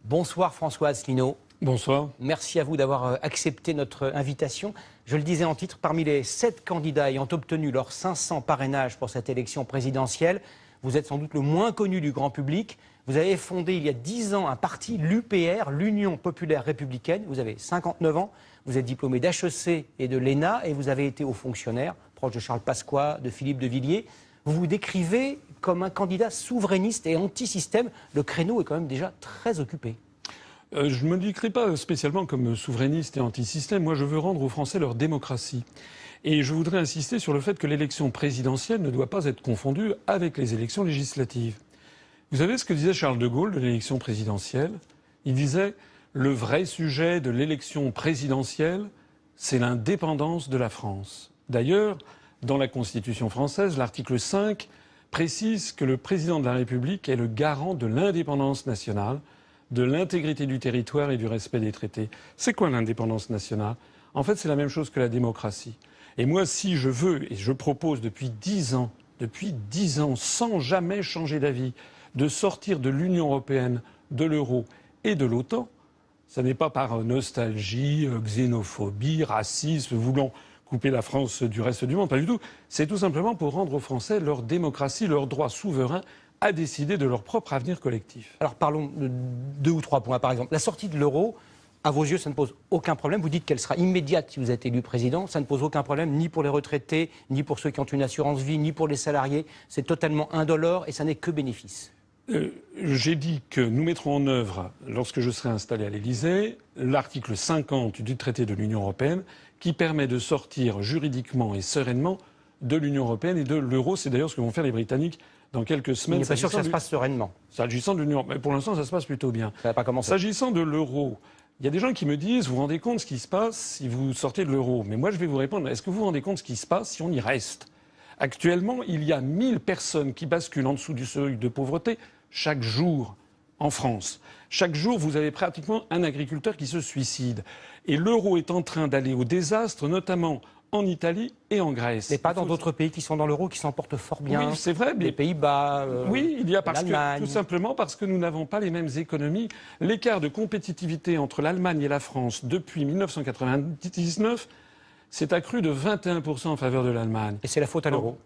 Bonsoir François Asselineau. Bonsoir. Merci à vous d'avoir accepté notre invitation. Je le disais en titre, parmi les 7 candidats ayant obtenu leurs 500 parrainages pour cette élection présidentielle, vous êtes sans doute le moins connu du grand public. Vous avez fondé il y a 10 ans un parti, l'UPR, l'Union Populaire Républicaine. Vous avez 59 ans, vous êtes diplômé d'HEC et de l'ENA et vous avez été haut fonctionnaire, proche de Charles Pasqua, de Philippe de Villiers. Vous vous décrivez comme un candidat souverainiste et anti-système. Le créneau est quand même déjà très occupé. Je ne me décris pas spécialement comme souverainiste et anti-système. Moi, je veux rendre aux Français leur démocratie. Et je voudrais insister sur le fait que l'élection présidentielle ne doit pas être confondue avec les élections législatives. Vous savez ce que disait Charles de Gaulle de l'élection présidentielle? Il disait « Le vrai sujet de l'élection présidentielle, c'est l'indépendance de la France ». D'ailleurs, dans la Constitution française, l'article 5 précise que le président de la République est le garant de l'indépendance nationale, de l'intégrité du territoire et du respect des traités. C'est quoi l'indépendance nationale? En fait, c'est la même chose que la démocratie. Et moi, si je veux, et je propose depuis 10 ans, sans jamais changer d'avis, de sortir de l'Union européenne, de l'euro et de l'OTAN, ça n'est pas par nostalgie, xénophobie, racisme, voulant couper la France du reste du monde, pas du tout. C'est tout simplement pour rendre aux Français leur démocratie, leur droit souverain à décider de leur propre avenir collectif. Alors parlons de 2 ou 3 points, par exemple. La sortie de l'euro, à vos yeux, ça ne pose aucun problème. Vous dites qu'elle sera immédiate si vous êtes élu président. Ça ne pose aucun problème, ni pour les retraités, ni pour ceux qui ont une assurance vie, ni pour les salariés. C'est totalement indolore et ça n'est que bénéfice. J'ai dit que nous mettrons en œuvre, lorsque je serai installé à l'Élysée, l'article 50 du traité de l'Union européenne qui permet de sortir juridiquement et sereinement de l'Union européenne et de l'euro. C'est d'ailleurs ce que vont faire les Britanniques dans quelques semaines. Il n'est pas sûr que ça se passe sereinement. S'agissant de l'Union, mais pour l'instant, ça se passe plutôt bien. Ça n'a pas commencé. S'agissant de l'euro, il y a des gens qui me disent, vous vous rendez compte de ce qui se passe si vous sortez de l'euro? Mais moi, je vais vous répondre, est-ce que vous vous rendez compte de ce qui se passe si on y reste? Actuellement, il y a 1000 personnes qui basculent en dessous du seuil de pauvreté chaque jour en France. Chaque jour, vous avez pratiquement un agriculteur qui se suicide. Et l'euro est en train d'aller au désastre, notamment en Italie et en Grèce. Mais pas dans d'autres pays qui sont dans l'euro, qui s'en portent fort bien. Oui, c'est vrai. Les Pays-Bas, oui, il y a tout simplement parce que nous n'avons pas les mêmes économies. L'écart de compétitivité entre l'Allemagne et la France depuis 1999 s'est accru de 21% en faveur de l'Allemagne. Et c'est la faute à l'euro?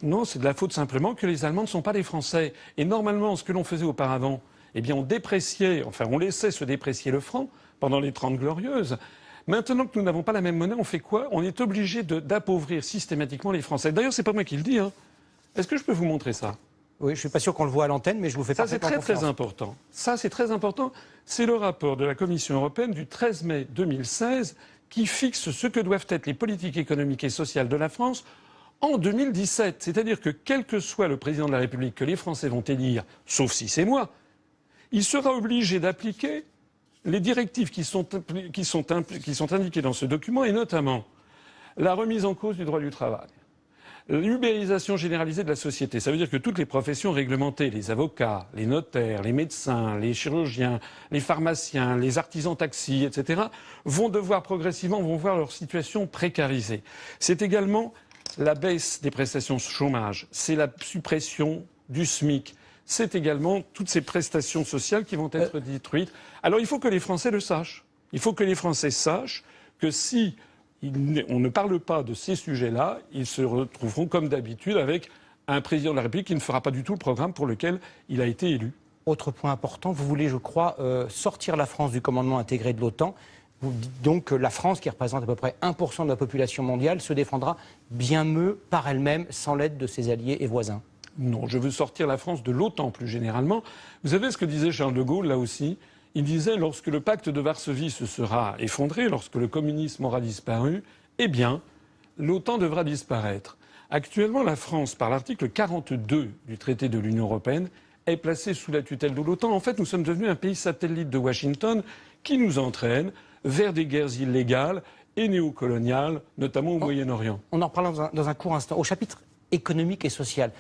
Non, c'est de la faute simplement que les Allemands ne sont pas des Français. Et normalement, ce que l'on faisait auparavant, eh bien, on laissait se déprécier le franc pendant les 30 Glorieuses. Maintenant que nous n'avons pas la même monnaie, on fait quoi? On est obligé d'appauvrir systématiquement les Français. D'ailleurs, c'est pas moi qui le dis. Hein. Est-ce que je peux vous montrer ça? Oui, je suis pas sûr qu'on le voit à l'antenne, mais je vous fais parfaitement confiance. Ça, c'est très important. Ça, c'est très important. C'est le rapport de la Commission européenne du 13 mai 2016 qui fixe ce que doivent être les politiques économiques et sociales de la France en 2017. C'est-à-dire que quel que soit le président de la République que les Français vont élire, sauf si c'est moi, il sera obligé d'appliquer les directives qui sont indiquées dans ce document, et notamment la remise en cause du droit du travail, l'ubérisation généralisée de la société. Ça veut dire que toutes les professions réglementées, les avocats, les notaires, les médecins, les chirurgiens, les pharmaciens, les artisans taxis, etc., vont devoir progressivement voir leur situation précarisée. C'est également la baisse des prestations chômage, c'est la suppression du SMIC. C'est également toutes ces prestations sociales qui vont être détruites. Alors il faut que les Français le sachent. Il faut que les Français sachent que si on ne parle pas de ces sujets-là, ils se retrouveront comme d'habitude avec un président de la République qui ne fera pas du tout le programme pour lequel il a été élu. Autre point important, vous voulez, je crois, sortir la France du commandement intégré de l'OTAN. Vous dites donc que la France, qui représente à peu près 1% de la population mondiale, se défendra bien mieux par elle-même, sans l'aide de ses alliés et voisins. Non, je veux sortir la France de l'OTAN plus généralement. Vous savez ce que disait Charles de Gaulle là aussi? Il disait, lorsque le pacte de Varsovie se sera effondré, lorsque le communisme aura disparu, eh bien, l'OTAN devra disparaître. Actuellement, la France, par l'article 42 du traité de l'Union européenne, est placée sous la tutelle de l'OTAN. En fait, nous sommes devenus un pays satellite de Washington qui nous entraîne vers des guerres illégales et néocoloniales, notamment au Moyen-Orient. On en reparle dans un court instant. Au chapitre économique et social,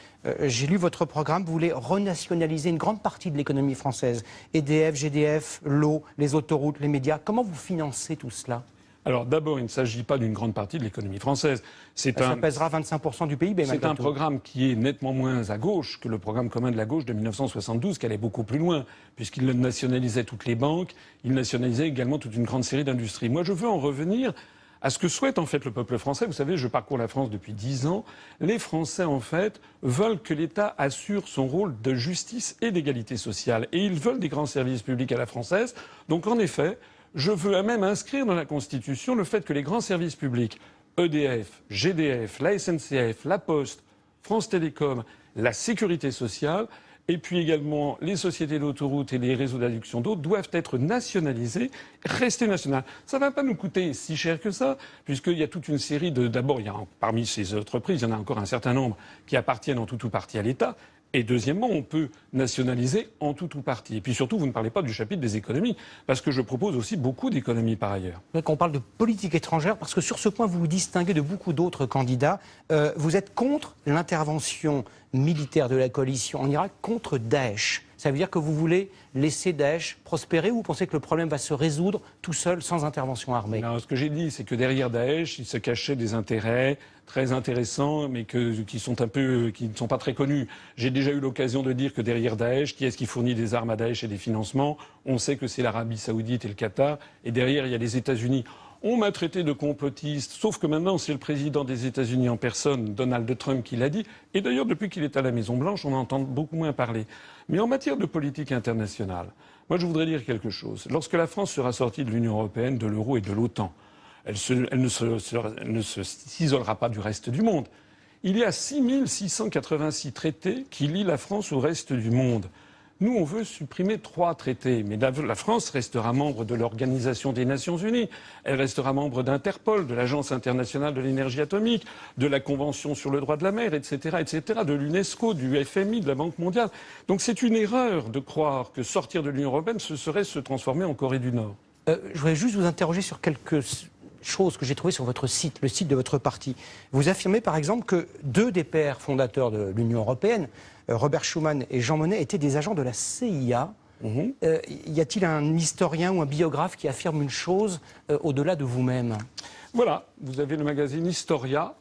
j'ai lu votre programme, vous voulez renationaliser une grande partie de l'économie française. EDF, GDF, l'eau, les autoroutes, les médias. Comment vous financez tout cela? Alors d'abord, il ne s'agit pas d'une grande partie de l'économie française. Ça pèsera 25% du PIB. C'est un programme qui est nettement moins à gauche que le programme commun de la gauche de 1972, qui allait beaucoup plus loin, puisqu'il nationalisait toutes les banques, il nationalisait également toute une grande série d'industries. Moi, je veux en revenir à ce que souhaite en fait le peuple français. Vous savez, je parcours la France depuis 10 ans. Les Français, en fait, veulent que l'État assure son rôle de justice et d'égalité sociale. Et ils veulent des grands services publics à la française. Donc, en effet, je veux même inscrire dans la Constitution le fait que les grands services publics, EDF, GDF, la SNCF, la Poste, France Télécom, la sécurité sociale, et puis également les sociétés d'autoroutes et les réseaux d'adduction d'eau doivent être nationalisés, rester nationales. Ça ne va pas nous coûter si cher que ça, puisqu'il y a toute une série de... D'abord, parmi ces entreprises, il y en a encore un certain nombre qui appartiennent en tout ou partie à l'État. Et deuxièmement, on peut nationaliser en tout ou partie. Et puis surtout, vous ne parlez pas du chapitre des économies, parce que je propose aussi beaucoup d'économies par ailleurs. On parle de politique étrangère, parce que sur ce point, vous vous distinguez de beaucoup d'autres candidats. Vous êtes contre l'intervention militaire de la coalition en Irak, contre Daesh. Ça veut dire que vous voulez laisser Daesh prospérer, ou vous pensez que le problème va se résoudre tout seul, sans intervention armée? Non, ce que j'ai dit, c'est que derrière Daesh, il se cachait des intérêts très intéressants, mais qui ne sont pas très connus. J'ai déjà eu l'occasion de dire que derrière Daesh, qui est-ce qui fournit des armes à Daesh et des financements? On sait que c'est l'Arabie Saoudite et le Qatar, et derrière, il y a les États-Unis. On m'a traité de complotiste, sauf que maintenant, c'est le président des États-Unis en personne, Donald Trump, qui l'a dit. Et d'ailleurs, depuis qu'il est à la Maison-Blanche, on en entend beaucoup moins parler. Mais en matière de politique internationale, moi, je voudrais dire quelque chose. Lorsque la France sera sortie de l'Union européenne, de l'euro et de l'OTAN, elle ne s'isolera pas du reste du monde. Il y a 6686 traités qui lient la France au reste du monde. Nous, on veut supprimer 3 traités, mais la France restera membre de l'Organisation des Nations Unies, elle restera membre d'Interpol, de l'Agence internationale de l'énergie atomique, de la Convention sur le droit de la mer, etc., de l'UNESCO, du FMI, de la Banque mondiale. Donc c'est une erreur de croire que sortir de l'Union européenne, ce serait se transformer en Corée du Nord. Je voudrais juste vous interroger sur quelques choses que j'ai trouvées sur votre site, le site de votre parti. Vous affirmez par exemple que 2 des pères fondateurs de l'Union européenne, Robert Schuman et Jean Monnet, étaient des agents de la CIA. Y a-t-il un historien ou un biographe qui affirme une chose au-delà de vous-même? Voilà, vous avez le magazine Historia,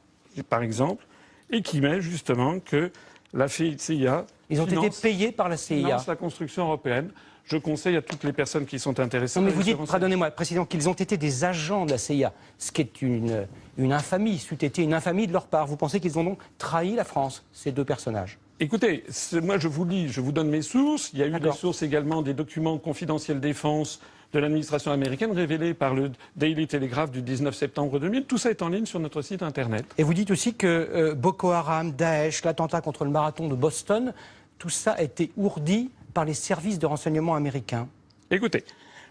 par exemple, et qui met justement que la CIA... Ils ont été payés par la CIA. Finance la construction européenne. Je conseille à toutes les personnes qui sont intéressées... Non, mais vous dites, pardonnez-moi, précisément, qu'ils ont été des agents de la CIA, ce qui est une infamie, c'eût été une infamie de leur part. Vous pensez qu'ils ont donc trahi la France, ces 2 personnages? Écoutez, moi je vous lis, je vous donne mes sources. Il y a eu des sources également, des documents confidentiels défense de l'administration américaine révélés par le Daily Telegraph du 19 septembre 2000. Tout ça est en ligne sur notre site internet. Et vous dites aussi que Boko Haram, Daesh, l'attentat contre le marathon de Boston, tout ça a été ourdi par les services de renseignement américains. Écoutez,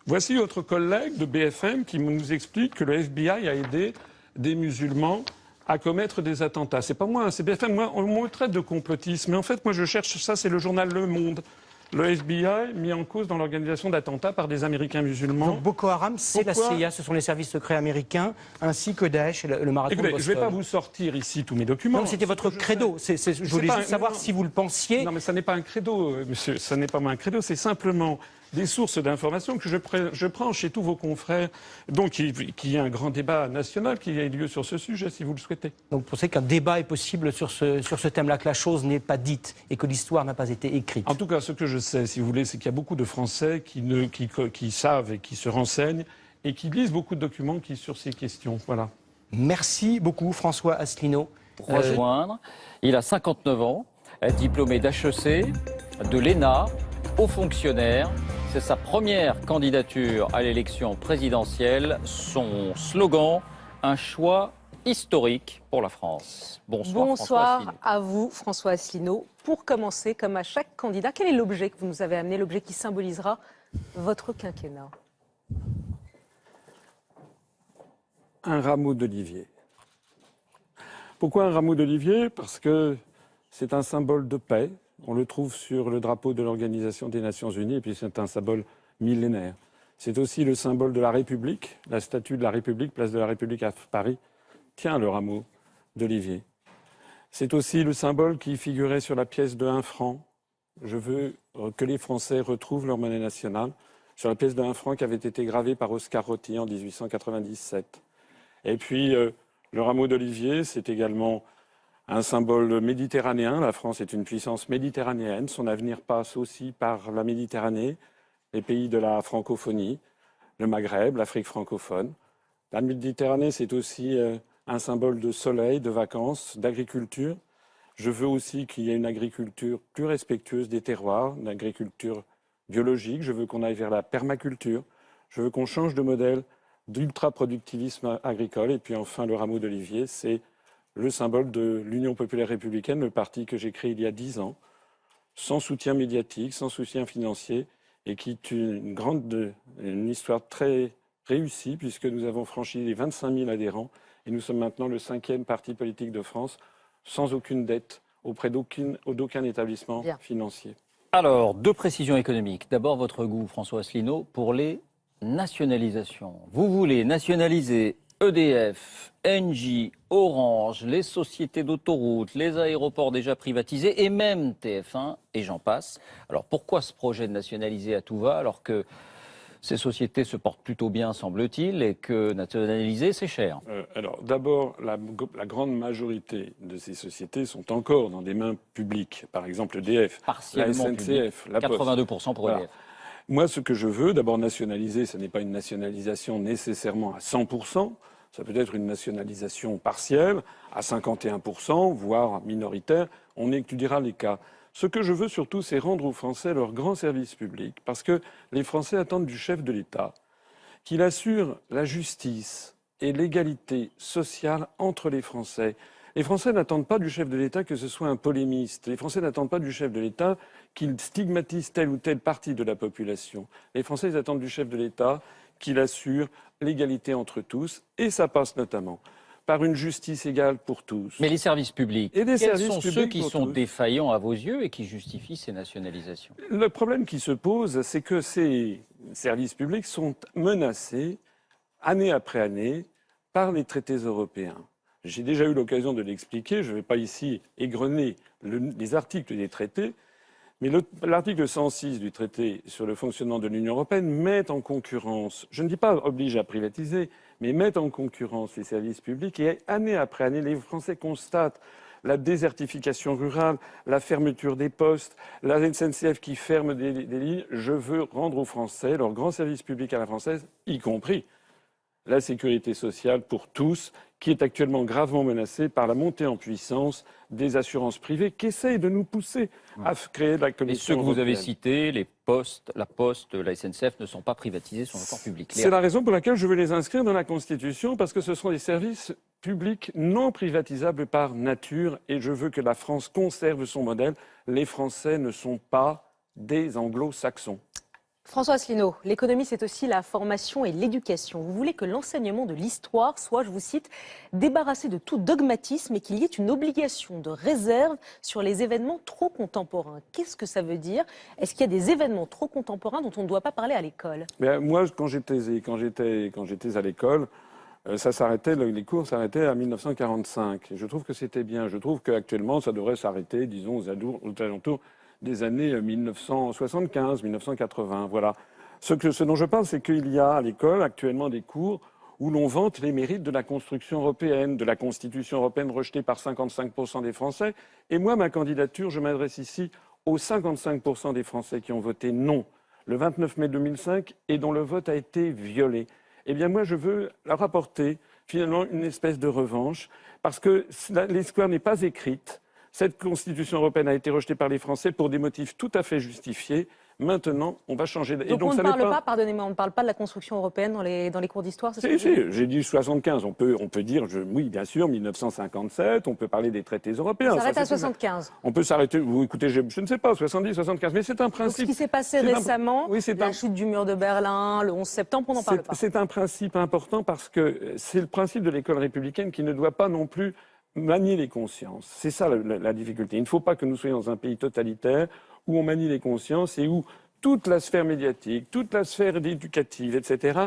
voici votre collègue de BFM qui nous explique que le FBI a aidé des musulmans à commettre des attentats. C'est pas moi, c'est BFM. Moi, on me traite de complotiste. Mais en fait, moi, je cherche ça, c'est le journal Le Monde. Le FBI mis en cause dans l'organisation d'attentats par des Américains musulmans. Donc Boko Haram, c'est la CIA, ce sont les services secrets américains, ainsi que Daesh et le marathon de Boston. Je ne vais pas vous sortir ici tous mes documents. Non, c'était votre credo. Je voulais juste savoir si vous le pensiez. Non, mais ça n'est pas un credo, monsieur. Ça n'est pas un credo, c'est simplement des sources d'informations que je prends chez tous vos confrères. Donc, qu'il y ait un grand débat national qui ait lieu sur ce sujet, si vous le souhaitez. Donc, vous pensez qu'un débat est possible sur ce thème-là, que la chose n'est pas dite et que l'histoire n'a pas été écrite? En tout cas, ce que je sais, si vous voulez, c'est qu'il y a beaucoup de Français qui savent et qui se renseignent et qui lisent beaucoup de documents sur ces questions. Voilà. Merci beaucoup, François Asselineau. Pour rejoindre, il a 59 ans, diplômé d'HEC, de l'ENA, haut fonctionnaire, C'est sa première candidature à l'élection présidentielle. Son slogan, un choix historique pour la France. Bonsoir François Asselineau. À vous, François Asselineau. Pour commencer, comme à chaque candidat, quel est l'objet que vous nous avez amené, l'objet qui symbolisera votre quinquennat? Un rameau d'olivier. Pourquoi un rameau d'olivier? Parce que c'est un symbole de paix. On le trouve sur le drapeau de l'Organisation des Nations Unies et puis c'est un symbole millénaire. C'est aussi le symbole de la République. La statue de la République, place de la République à Paris, tient le rameau d'olivier. C'est aussi le symbole qui figurait sur la pièce de 1 franc. Je veux que les Français retrouvent leur monnaie nationale sur la pièce de 1 franc qui avait été gravée par Oscar Roty en 1897. Et puis, le rameau d'olivier, c'est également un symbole méditerranéen. La France est une puissance méditerranéenne. Son avenir passe aussi par la Méditerranée, les pays de la francophonie, le Maghreb, l'Afrique francophone. La Méditerranée, c'est aussi un symbole de soleil, de vacances, d'agriculture. Je veux aussi qu'il y ait une agriculture plus respectueuse des terroirs, une agriculture biologique. Je veux qu'on aille vers la permaculture. Je veux qu'on change de modèle d'ultra-productivisme agricole. Et puis enfin, le rameau d'olivier, c'est le symbole de l'Union populaire républicaine, le parti que j'ai créé il y a 10 ans, sans soutien médiatique, sans soutien financier, et qui est une histoire très réussie, puisque nous avons franchi les 25 000 adhérents, et nous sommes maintenant le 5e parti politique de France, sans aucune dette, auprès d'aucun établissement financier. Alors, 2 précisions économiques. D'abord, votre goût, François Asselineau, pour les nationalisations. Vous voulez nationaliser EDF, Engie, Orange, les sociétés d'autoroutes, les aéroports déjà privatisés et même TF1 et j'en passe. Alors pourquoi ce projet de nationaliser à tout va alors que ces sociétés se portent plutôt bien, semble-t-il, et que nationaliser, c'est cher? Alors d'abord, la grande majorité de ces sociétés sont encore dans des mains publiques. Par exemple EDF, partiellement la SNCF, la Poste. 82% pour EDF. Voilà. Moi, ce que je veux, d'abord nationaliser, ce n'est pas une nationalisation nécessairement à 100%. Ça peut être une nationalisation partielle, à 51%, voire minoritaire. On étudiera les cas. Ce que je veux surtout, c'est rendre aux Français leur grand service public, parce que les Français attendent du chef de l'État qu'il assure la justice et l'égalité sociale entre les Français. Les Français n'attendent pas du chef de l'État que ce soit un polémiste. Les Français n'attendent pas du chef de l'État qu'il stigmatise telle ou telle partie de la population. Les Français, ils attendent du chef de l'État qu'il assure l'égalité entre tous. Et ça passe notamment par une justice égale pour tous. Mais les services publics, et quels sont ceux qui sont défaillants à vos yeux et qui justifient ces nationalisations? Le problème qui se pose, c'est que ces services publics sont menacés, année après année, par les traités européens. J'ai déjà eu l'occasion de l'expliquer, je ne vais pas ici égrener les articles des traités, mais l'article 106 du traité sur le fonctionnement de l'Union européenne met en concurrence, je ne dis pas oblige à privatiser, mais met en concurrence les services publics et année après année, les Français constatent la désertification rurale, la fermeture des postes, la SNCF qui ferme des lignes. Je veux rendre aux Français leur grand service public à la française, y compris la sécurité sociale pour tous, qui est actuellement gravement menacée par la montée en puissance des assurances privées qui essayent de nous pousser à créer la Commission européenne. Et ceux que vous avez cités, la Poste, la SNCF, ne sont pas privatisés, sont encore publics. C'est la raison pour laquelle je veux les inscrire dans la Constitution, parce que ce sont des services publics non privatisables par nature, et je veux que la France conserve son modèle. Les Français ne sont pas des anglo-saxons. François Asselineau, l'économie, c'est aussi la formation et l'éducation. Vous voulez que l'enseignement de l'histoire soit, je vous cite, débarrassé de tout dogmatisme et qu'il y ait une obligation de réserve sur les événements trop contemporains. Qu'est-ce que ça veut dire? Est-ce qu'il y a des événements trop contemporains dont on ne doit pas parler à l'école? Moi, quand j'étais à l'école, les cours s'arrêtaient à 1945. Et je trouve que c'était bien. Je trouve qu'actuellement, ça devrait s'arrêter, disons, aux alentours des années 1975, 1980. Voilà. Ce dont je parle, c'est qu'il y a à l'école actuellement des cours où l'on vante les mérites de la construction européenne, de la Constitution européenne rejetée par 55% des Français. Et moi, ma candidature, je m'adresse ici aux 55% des Français qui ont voté non le 29 mai 2005 et dont le vote a été violé. Eh bien, moi, je veux leur apporter finalement une espèce de revanche, parce que l'histoire n'est pas écrite. Cette Constitution européenne a été rejetée par les Français pour des motifs tout à fait justifiés, Maintenant, on va changer. Donc on ne parle pas, pardonnez-moi, on ne parle pas de la construction européenne dans les cours d'histoire, c'est ce que Si, j'ai dit 75. On peut dire, oui, bien sûr, 1957. On peut parler des traités européens. On s'arrête à 75. On peut s'arrêter. Vous écoutez, je ne sais pas, 70, 75. Mais c'est un principe. Donc ce qui s'est passé récemment, c'est la chute du mur de Berlin, le 11 septembre, on n'en parle pas. C'est un principe important parce que c'est le principe de l'école républicaine qui ne doit pas non plus manier les consciences. C'est ça la difficulté. Il ne faut pas que nous soyons dans un pays totalitaire où on manie les consciences et où toute la sphère médiatique, toute la sphère éducative, etc.,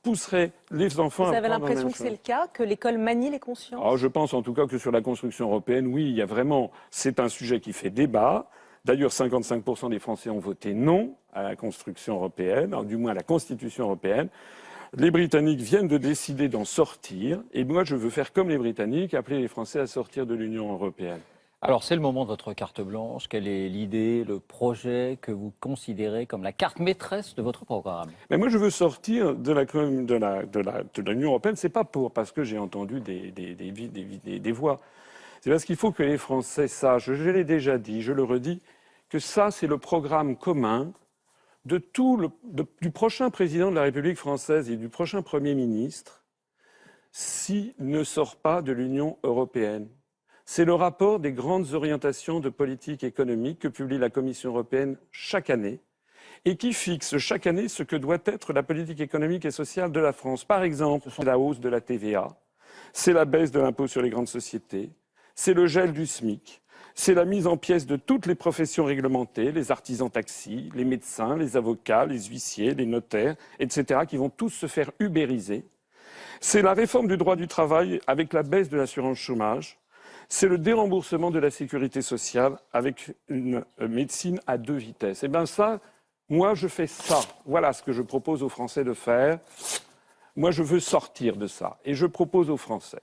pousserait les enfants à... Vous avez l'impression que c'est le cas, que l'école manie les consciences? Je pense en tout cas que sur la construction européenne, oui, il y a vraiment... C'est un sujet qui fait débat. D'ailleurs, 55% des Français ont voté non à la construction européenne, du moins à la Constitution européenne. Les Britanniques viennent de décider d'en sortir. Et moi, je veux faire comme les Britanniques, appeler les Français à sortir de l'Union européenne. Alors, c'est le moment de votre carte blanche. Quelle est l'idée, le projet que vous considérez comme la carte maîtresse de votre programme? Mais moi, je veux sortir de l'Union européenne. C'est pas parce que j'ai entendu des voix. C'est parce qu'il faut que les Français sachent, je l'ai déjà dit, je le redis, que ça, c'est le programme commun du prochain président de la République française et du prochain Premier ministre s'il ne sort pas de l'Union européenne. C'est le rapport des grandes orientations de politique économique que publie la Commission européenne chaque année et qui fixe chaque année ce que doit être la politique économique et sociale de la France. Par exemple, c'est la hausse de la TVA, c'est la baisse de l'impôt sur les grandes sociétés, c'est le gel du SMIC, c'est la mise en pièces de toutes les professions réglementées, les artisans taxis, les médecins, les avocats, les huissiers, les notaires, etc., qui vont tous se faire ubériser. C'est la réforme du droit du travail avec la baisse de l'assurance chômage. C'est le déremboursement de la sécurité sociale avec une médecine à 2 vitesses. Eh bien ça, moi je fais ça. Voilà ce que je propose aux Français de faire. Moi je veux sortir de ça. Et je propose aux Français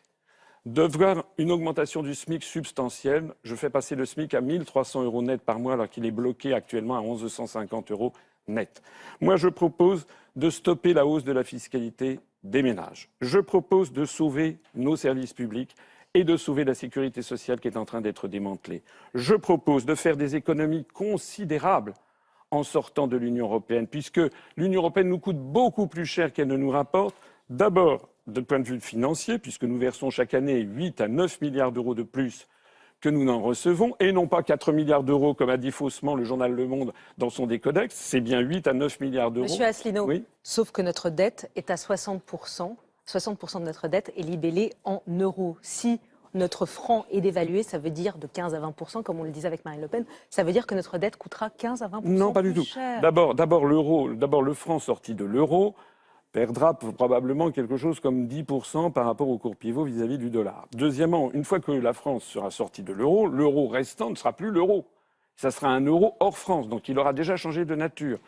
de voir une augmentation du SMIC substantielle. Je fais passer le SMIC à 1 300 € net par mois alors qu'il est bloqué actuellement à 1 150 € net. Moi je propose de stopper la hausse de la fiscalité des ménages. Je propose de sauver nos services publics et de sauver la sécurité sociale qui est en train d'être démantelée. Je propose de faire des économies considérables en sortant de l'Union européenne, puisque l'Union européenne nous coûte beaucoup plus cher qu'elle ne nous rapporte. D'abord, de point de vue financier, puisque nous versons chaque année 8 à 9 milliards d'euros de plus que nous n'en recevons, et non pas 4 milliards d'euros, comme a dit faussement le journal Le Monde dans son décodex, c'est bien 8 à 9 milliards d'euros. Monsieur Asselineau, oui. Sauf que notre dette est à 60%. 60% de notre dette est libellée en euros. Si notre franc est dévalué, ça veut dire de 15 à 20%, comme on le disait avec Marine Le Pen, ça veut dire que notre dette coûtera 15 à 20% Non, pas du tout. D'abord, le franc sorti de l'euro perdra probablement quelque chose comme 10% par rapport au cours pivot vis-à-vis du dollar. Deuxièmement, une fois que la France sera sortie de l'euro restant ne sera plus l'euro. Ça sera un euro hors France, donc il aura déjà changé de nature.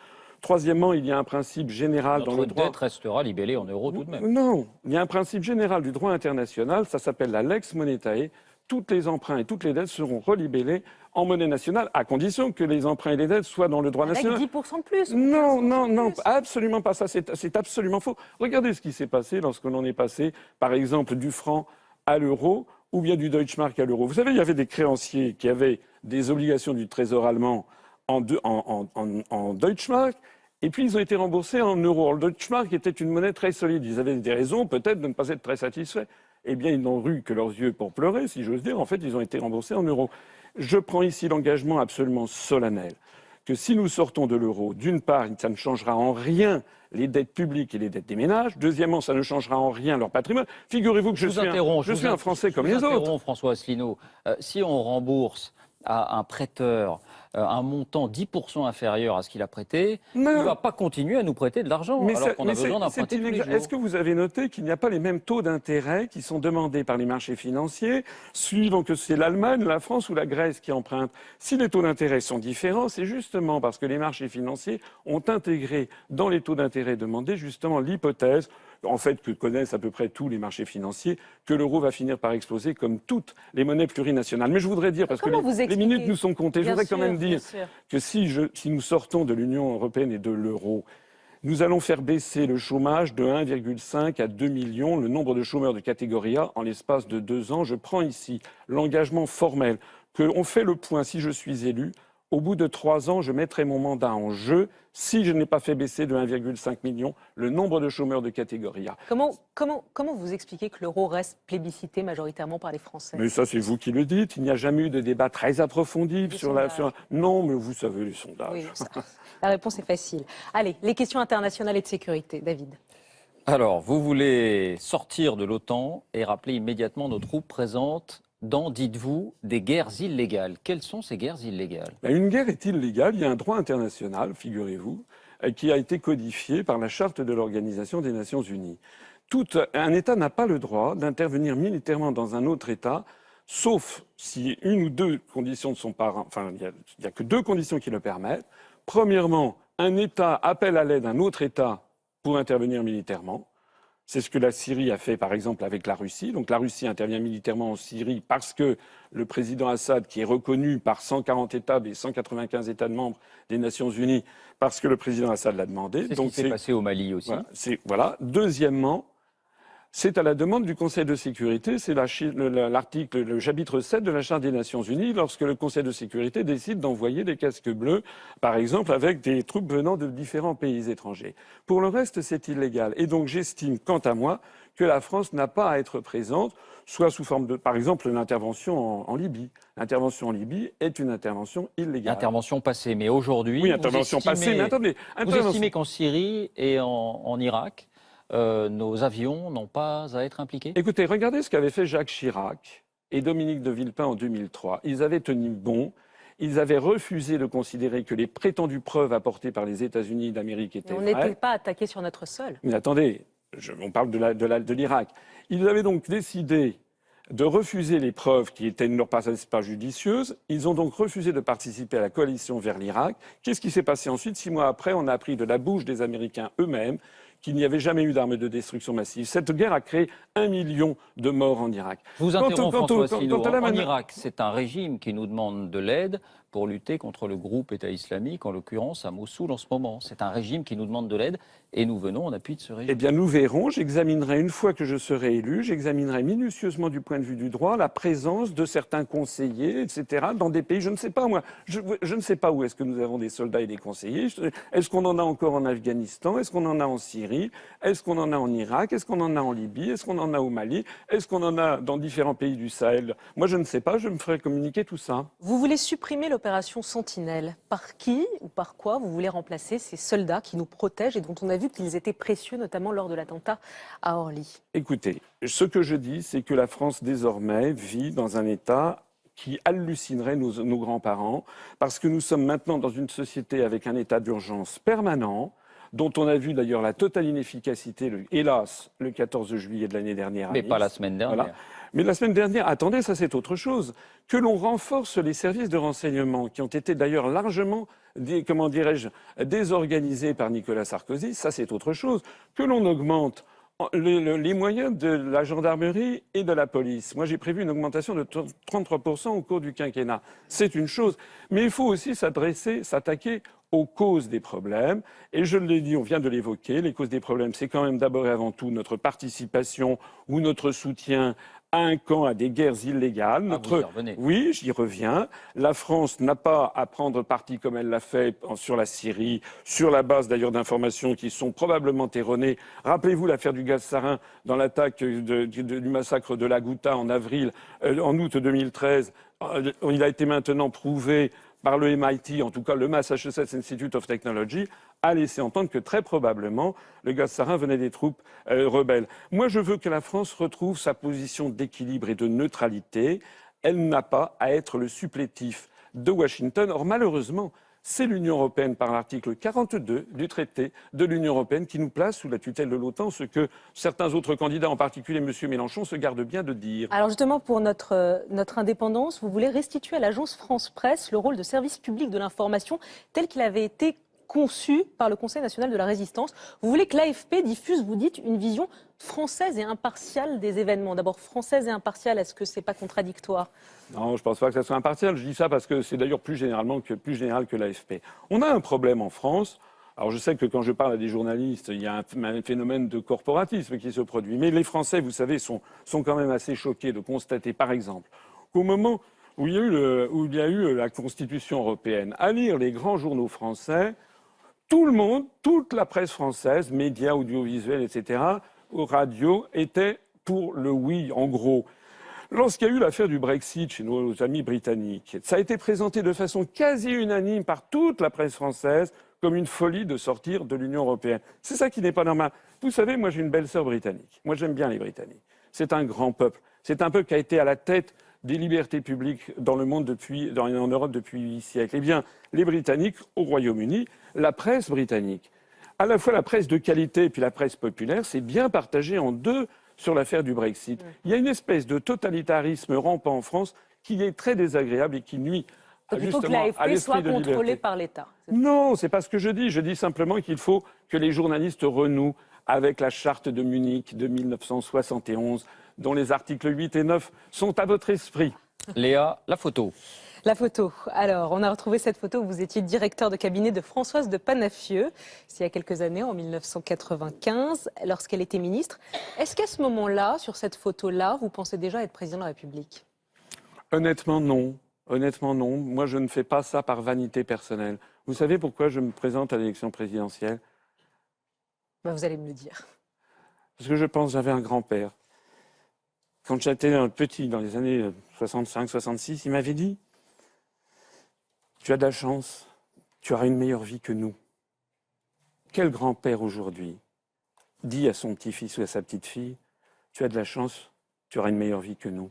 Troisièmement, il y a un principe général dans le droit... Notre dette restera libellée en euros tout de même. Non, il y a un principe général du droit international, ça s'appelle la lex monetae. Tous les emprunts et toutes les dettes seront relibellés en monnaie nationale, à condition que les emprunts et les dettes soient dans le droit national. Avec 10% de plus. Non, absolument pas ça, c'est absolument faux. Regardez ce qui s'est passé lorsque l'on est passé, par exemple, du franc à l'euro ou bien du Deutschmark à l'euro. Vous savez, il y avait des créanciers qui avaient des obligations du Trésor allemand en Deutschmark, et puis ils ont été remboursés en euros. Le Deutschmark était une monnaie très solide. Ils avaient des raisons peut-être de ne pas être très satisfaits. Eh bien, ils n'ont eu que leurs yeux pour pleurer, si j'ose dire. En fait, ils ont été remboursés en euros. Je prends ici l'engagement absolument solennel que si nous sortons de l'euro, d'une part, ça ne changera en rien les dettes publiques et les dettes des ménages. Deuxièmement, ça ne changera en rien leur patrimoine. Figurez-vous que je suis un Français comme les autres. François Asselineau, si on rembourse à un prêteur un montant 10% inférieur à ce qu'il a prêté, il ne va pas continuer à nous prêter de l'argent alors qu'on a besoin d'emprunter tous les jours. Est-ce que vous avez noté qu'il n'y a pas les mêmes taux d'intérêt qui sont demandés par les marchés financiers, suivant que c'est l'Allemagne, la France ou la Grèce qui empruntent? Si les taux d'intérêt sont différents, c'est justement parce que les marchés financiers ont intégré dans les taux d'intérêt demandés justement l'hypothèse, en fait, que connaissent à peu près tous les marchés financiers, que l'euro va finir par exploser comme toutes les monnaies plurinationales. Mais je voudrais dire, parce que les minutes nous sont comptées, je voudrais quand même dire que si nous sortons de l'Union européenne et de l'euro, nous allons faire baisser le chômage de 1,5 à 2 millions, le nombre de chômeurs de catégorie A en l'espace de 2 ans. Je prends ici l'engagement formel qu'on fait le point, si je suis élu, Au bout de 3 ans, je mettrai mon mandat en jeu si je n'ai pas fait baisser de 1,5 million le nombre de chômeurs de catégorie A. Comment vous expliquez que l'euro reste plébiscité majoritairement par les Français? Mais ça, c'est vous qui le dites. Il n'y a jamais eu de débat très approfondi sur la... Non, mais vous savez, les sondages. Oui, la réponse est facile. Allez, les questions internationales et de sécurité. David. Alors, vous voulez sortir de l'OTAN et rappeler immédiatement nos troupes présentes dans, dites-vous, des guerres illégales. Quelles sont ces guerres illégales? Une guerre est illégale. Il y a un droit international, figurez-vous, qui a été codifié par la charte de l'Organisation des Nations Unies. Un État n'a pas le droit d'intervenir militairement dans un autre État, sauf si une ou deux conditions ne sont pas... Enfin, il n'y a que 2 conditions qui le permettent. Premièrement, un État appelle à l'aide d'un autre État pour intervenir militairement. C'est ce que la Syrie a fait, par exemple, avec la Russie. Donc la Russie intervient militairement en Syrie parce que le président Assad, qui est reconnu par 140 États et 195 États membres des Nations Unies, parce que le président Assad l'a demandé. C'est ce qui s'est passé au Mali aussi. Voilà. Deuxièmement, c'est à la demande du Conseil de sécurité, c'est l'article, le chapitre 7 de la Charte des Nations Unies, lorsque le Conseil de sécurité décide d'envoyer des casques bleus, par exemple, avec des troupes venant de différents pays étrangers. Pour le reste, c'est illégal. Et donc, j'estime, quant à moi, que la France n'a pas à être présente, soit sous forme de, par exemple, l'intervention en Libye. L'intervention en Libye est une intervention illégale. Intervention passée, mais aujourd'hui, oui, intervention passée, mais attendez. Vous estimez qu'en Syrie et en Irak, nos avions n'ont pas à être impliqués? Écoutez, regardez ce qu'avaient fait Jacques Chirac et Dominique de Villepin en 2003. Ils avaient tenu bon. Ils avaient refusé de considérer que les prétendues preuves apportées par les États-Unis d'Amérique étaient vraies. On n'était pas attaqué sur notre sol. Mais attendez, on parle de l'Irak. Ils avaient donc décidé de refuser les preuves qui étaient ne leur paraissaient pas judicieuses. Ils ont donc refusé de participer à la coalition vers l'Irak. Qu'est-ce qui s'est passé ensuite? 6 mois après, on a appris de la bouche des Américains eux-mêmes qu'il n'y avait jamais eu d'armes de destruction massive. Cette guerre a créé 1 million de morts en Irak. Je vous interromps, François Asselineau. En Irak, c'est un régime qui nous demande de l'aide pour lutter contre le groupe État islamique, en l'occurrence à Mossoul en ce moment. C'est un régime qui nous demande de l'aide et nous venons en appui de ce régime. Eh bien, nous verrons. J'examinerai, une fois que je serai élu, j'examinerai minutieusement du point de vue du droit la présence de certains conseillers, etc., dans des pays, je ne sais pas, moi, je ne sais pas où est-ce que nous avons des soldats et des conseillers. Est-ce qu'on en a encore en Afghanistan? Est-ce qu'on en a en Syrie? Est-ce qu'on en a en Irak? Est-ce qu'on en a en Libye? Est-ce qu'on en a au Mali? Est-ce qu'on en a dans différents pays du Sahel? Moi, je ne sais pas. Je me ferai communiquer tout ça. Vous voulez supprimer l'opération Sentinelle. Par qui ou par quoi vous voulez remplacer ces soldats qui nous protègent et dont on a vu qu'ils étaient précieux, notamment lors de l'attentat à Orly? Écoutez, ce que je dis, c'est que la France, désormais, vit dans un état qui hallucinerait nos grands-parents, parce que nous sommes maintenant dans une société avec un état d'urgence permanent, dont on a vu d'ailleurs la totale inefficacité, hélas, le 14 juillet de l'année dernière. Mais pas la semaine dernière. Voilà. Mais la semaine dernière, attendez, ça c'est autre chose. Que l'on renforce les services de renseignement, qui ont été d'ailleurs largement, comment dirais-je, désorganisés par Nicolas Sarkozy, ça c'est autre chose. Que l'on augmente les moyens de la gendarmerie et de la police. Moi, j'ai prévu une augmentation de 33% au cours du quinquennat. C'est une chose. Mais il faut aussi s'attaquer aux causes des problèmes. Et je l'ai dit, on vient de l'évoquer, les causes des problèmes, c'est quand même d'abord et avant tout notre participation ou notre soutien à un camp, à des guerres illégales. Vous y revenez. Oui, j'y reviens. La France n'a pas à prendre parti comme elle l'a fait sur la Syrie, sur la base d'ailleurs d'informations qui sont probablement erronées. Rappelez-vous l'affaire du gaz sarin dans l'attaque du massacre de la Ghouta en août 2013. Il a été maintenant prouvé par le MIT, en tout cas le Massachusetts Institute of Technology, a laissé entendre que très probablement le gaz sarin venait des troupes rebelles. Moi, je veux que la France retrouve sa position d'équilibre et de neutralité. Elle n'a pas à être le supplétif de Washington. Or, malheureusement, c'est l'Union européenne, par l'article 42 du traité de l'Union européenne, qui nous place sous la tutelle de l'OTAN, ce que certains autres candidats, en particulier M. Mélenchon, se gardent bien de dire. Alors justement, pour notre indépendance, vous voulez restituer à l'agence France-Presse le rôle de service public de l'information tel qu'il avait été conçu par le Conseil national de la résistance. Vous voulez que l'AFP diffuse, vous dites, une vision française et impartiale des événements. D'abord, française et impartiale, est-ce que c'est pas contradictoire? Non, je ne pense pas que ça soit impartial. Je dis ça parce que c'est d'ailleurs plus général que l'AFP. On a un problème en France. Alors je sais que quand je parle à des journalistes, il y a un phénomène de corporatisme qui se produit. Mais les Français, vous savez, sont quand même assez choqués de constater, par exemple, qu'au moment où il y a eu la Constitution européenne, à lire les grands journaux français, tout le monde, toute la presse française, médias, audiovisuels, etc., radio, était pour le oui, en gros. Lorsqu'il y a eu l'affaire du Brexit chez nos amis britanniques, ça a été présenté de façon quasi unanime par toute la presse française comme une folie de sortir de l'Union européenne. C'est ça qui n'est pas normal. Vous savez, moi j'ai une belle-sœur britannique. Moi j'aime bien les Britanniques. C'est un grand peuple. C'est un peuple qui a été à la tête des libertés publiques dans le monde en Europe depuis 8 siècles. Eh bien, les Britanniques, au Royaume-Uni, la presse britannique, à la fois la presse de qualité et puis la presse populaire, c'est bien partagé en deux sur l'affaire du Brexit. Il y a une espèce de totalitarisme rampant en France qui est très désagréable et qui nuit Donc il faut que justement à l'AFP l'esprit soit de contrôlée liberté. par l'État. Non, c'est pas ce que je dis. Je dis simplement qu'il faut que les journalistes renouent avec la charte de Munich de 1971, dont les articles 8 et 9 sont à votre esprit. Léa, la photo. La photo. Alors, on a retrouvé cette photo où vous étiez directeur de cabinet de Françoise de Panafieux, il y a quelques années, en 1995, lorsqu'elle était ministre. Est-ce qu'à ce moment-là, sur cette photo-là, vous pensez déjà être président de la République? Honnêtement, non. Honnêtement, non. Moi, je ne fais pas ça par vanité personnelle. Vous savez pourquoi je me présente à l'élection présidentielle? Vous allez me le dire. Parce que je pense que j'avais un grand-père. Quand j'étais petit, dans les années 65-66, il m'avait dit « Tu as de la chance, tu auras une meilleure vie que nous. » Quel grand-père aujourd'hui dit à son petit-fils ou à sa petite-fille « Tu as de la chance, tu auras une meilleure vie que nous. »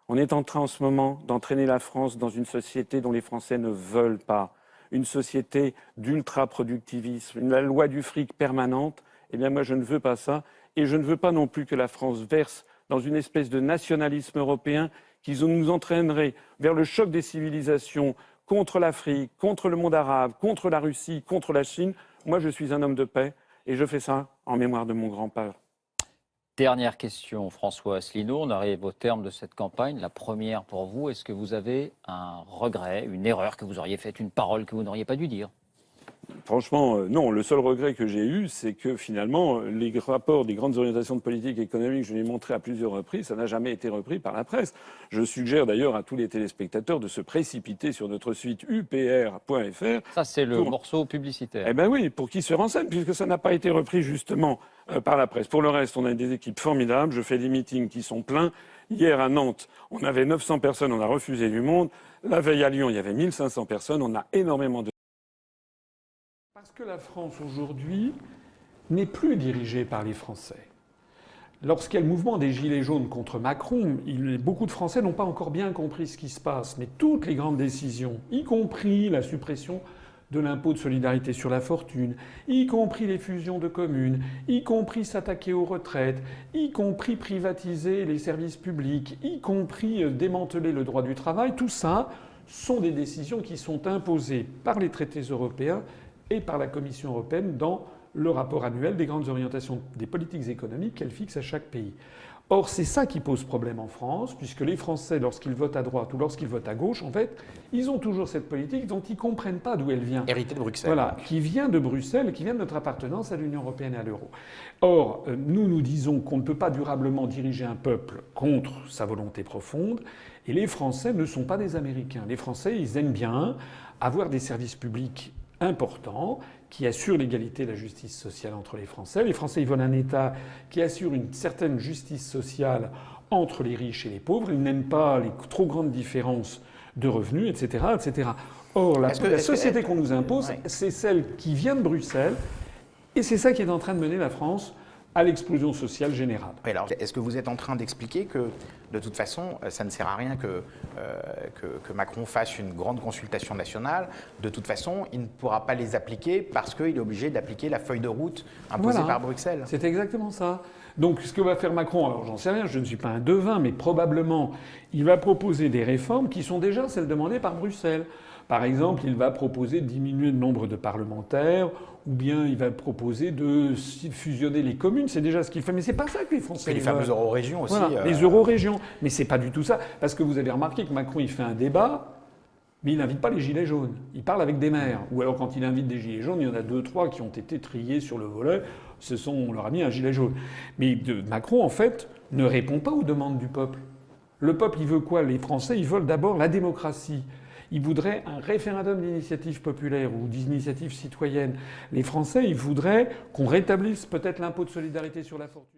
On est en train en ce moment d'entraîner la France dans une société dont les Français ne veulent pas. Une société d'ultra-productivisme, la loi du fric permanente. Eh bien moi je ne veux pas ça. Et je ne veux pas non plus que la France verse dans une espèce de nationalisme européen qui nous entraînerait vers le choc des civilisations contre l'Afrique, contre le monde arabe, contre la Russie, contre la Chine. Moi je suis un homme de paix et je fais ça en mémoire de mon grand-père. Dernière question, François Asselineau. On arrive au terme de cette campagne. La première pour vous, est-ce que vous avez un regret, une erreur que vous auriez faite, une parole que vous n'auriez pas dû dire? Franchement, non. Le seul regret que j'ai eu, c'est que finalement, les rapports des grandes orientations de politique économique, je l'ai montré à plusieurs reprises, ça n'a jamais été repris par la presse. Je suggère d'ailleurs à tous les téléspectateurs de se précipiter sur notre site upr.fr. Ça, c'est le morceau publicitaire. Eh bien oui, pour qu'ils se renseignent, puisque ça n'a pas été repris justement par la presse. Pour le reste, on a des équipes formidables. Je fais des meetings qui sont pleins. Hier, à Nantes, on avait 900 personnes, on a refusé du monde. La veille à Lyon, il y avait 1500 personnes. On a énormément de... Parce que la France aujourd'hui n'est plus dirigée par les Français. Lorsqu'il y a le mouvement des Gilets jaunes contre Macron, beaucoup de Français n'ont pas encore bien compris ce qui se passe. Mais toutes les grandes décisions, y compris la suppression de l'impôt de solidarité sur la fortune, y compris les fusions de communes, y compris s'attaquer aux retraites, y compris privatiser les services publics, y compris démanteler le droit du travail, tout ça sont des décisions qui sont imposées par les traités européens et par la Commission européenne dans le rapport annuel des grandes orientations des politiques économiques qu'elle fixe à chaque pays. Or, c'est ça qui pose problème en France, puisque les Français, lorsqu'ils votent à droite ou lorsqu'ils votent à gauche, en fait, ils ont toujours cette politique dont ils ne comprennent pas d'où elle vient. Héritée de Bruxelles. Voilà, qui vient de Bruxelles, qui vient de notre appartenance à l'Union européenne et à l'euro. Or, nous disons qu'on ne peut pas durablement diriger un peuple contre sa volonté profonde, et les Français ne sont pas des Américains. Les Français, ils aiment bien avoir des services publics importants qui assurent l'égalité et la justice sociale entre les Français. Les Français, ils veulent un État qui assure une certaine justice sociale entre les riches et les pauvres. Ils n'aiment pas les trop grandes différences de revenus, etc., etc. Or, la société qu'on nous impose, c'est celle qui vient de Bruxelles, et c'est ça qui est en train de mener la France à l'explosion sociale générale. Oui, alors, est-ce que vous êtes en train d'expliquer que, de toute façon, ça ne sert à rien que Macron fasse une grande consultation nationale? De toute façon, il ne pourra pas les appliquer parce qu'il est obligé d'appliquer la feuille de route imposée par Bruxelles. C'est exactement ça. Donc, ce que va faire Macron, alors j'en sais rien, je ne suis pas un devin, mais probablement, il va proposer des réformes qui sont déjà celles demandées par Bruxelles. Par exemple, il va proposer de diminuer le nombre de parlementaires, ou bien il va proposer de fusionner les communes. C'est déjà ce qu'il fait. Mais c'est pas ça que les Français veulent. Et les fameuses eurorégions aussi. Voilà, les eurorégions. Mais c'est pas du tout ça. Parce que vous avez remarqué que Macron, il fait un débat, mais il n'invite pas les gilets jaunes. Il parle avec des maires. Ou alors quand il invite des gilets jaunes, il y en a 2-3 qui ont été triés sur le volet. On leur a mis un gilet jaune. Mais Macron, en fait, ne répond pas aux demandes du peuple. Le peuple, il veut quoi? Les Français, ils veulent d'abord la démocratie. Ils voudraient un référendum d'initiative populaire ou d'initiative citoyenne. Les Français, ils voudraient qu'on rétablisse peut-être l'impôt de solidarité sur la fortune.